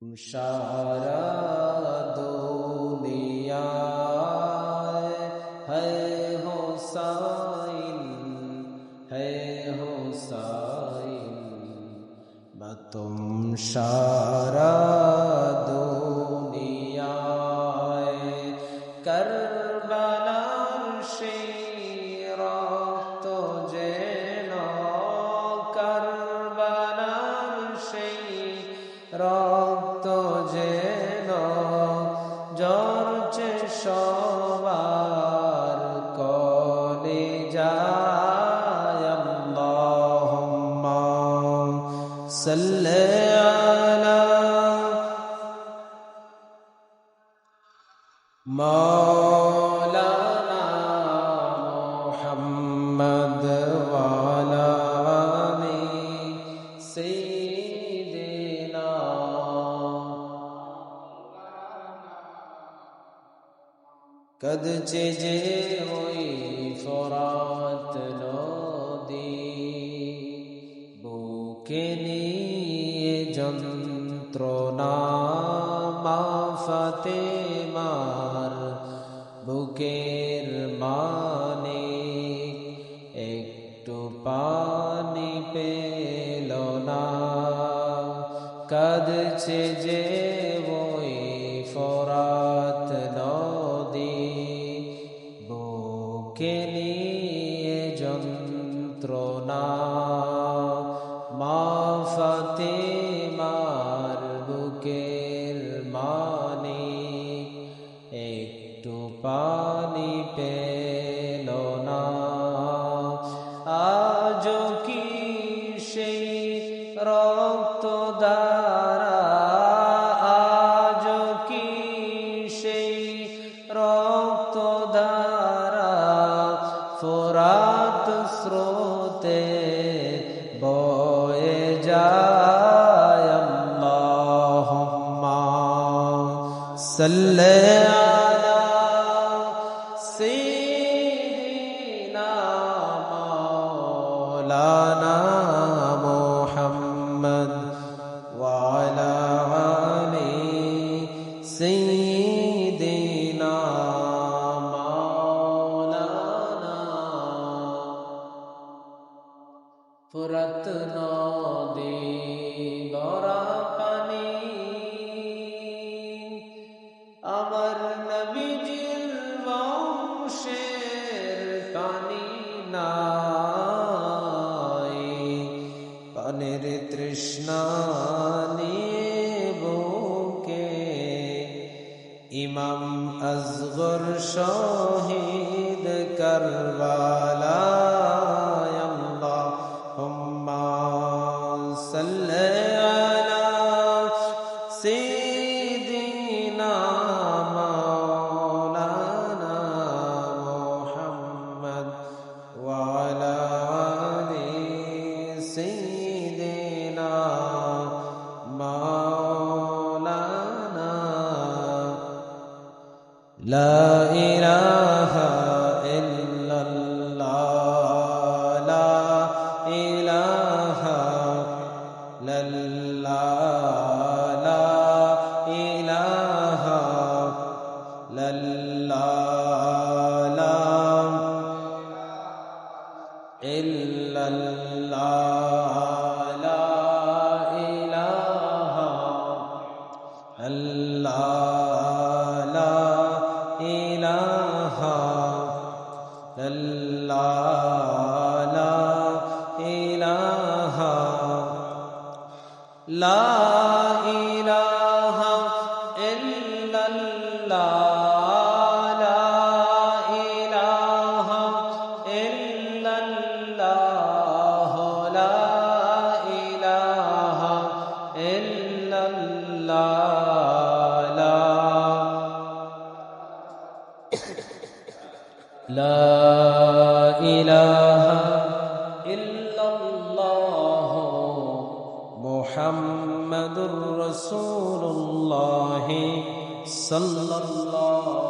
সারা দুনিয়ায় হ্যায় হোসাইন হ্যায় হোসাইন তুম সারা দুনিয়ায় কারবালার সেই রক্ত যেন কারবালার সেই রক্ত যেন ঝরছে সবার কলিজায় আল্লাহুম্মা সাল্লি আলা মাওলানা মুহাম্মদ ওয়া আলা আলি সাইয়্যিদিনা কাঁদছে যে ওই ফরাত নদী বুকে নিয়ে যন্ত্রণা মা ফাতেমার বুকের মানে একটু পানি পেল না কাঁদছে যে ওই ফরাত নদী বুকে নিয়ে যন্ত্রণা মা ফাতেমার বুকের মানে একটু পানি পেল না আজ কি সেই রক্ত দ্বারা আজ কি সেই রক্ত দ্বারা ফোরাত স্রোতে বয়ে যায় আল্লাহুম্মা সাল্লি আলা সাইয়্যিদিনা মাওলানা মুহাম্মদ ওয়া আলা আলি সাইয়্যিদিনা মাওলানা ফোরাত নদী ভরা পানি আমার নবীজির বংশের পানি নাই পানির তৃষ্ণা নিয়ে বুকে ইমাম আসগর শহীদ কারবালায় আল্লাহুম্মা সাল্লি আলা সাইয়্যিদিনা মাওলানা মুহাম্মদ ওয়া আলা আলি সাইয়্যিদিনা মাওলানা লা ইলাহা ইল্লাল্লাহ লা ইলাহা ইল্লাল্লাহ লা ইলাহা ইল্লাল্লাহ লা ইল্লাল্লাহ লা ইলাহা ইল্লাল্লাহ লা ইলাহা ইল্লাল্লাহ লা ইলাহা লা ইলাহা ইল্লাল্লাহ লা ইলাহা ইল্লাল্লাহ লা ইলাহা ইল্লাল্লাহ লা ইলাহা ইল্লাল্লাহ মুহাম্মাদুর রাসূলুল্লাহ সাল্লাল্লাহু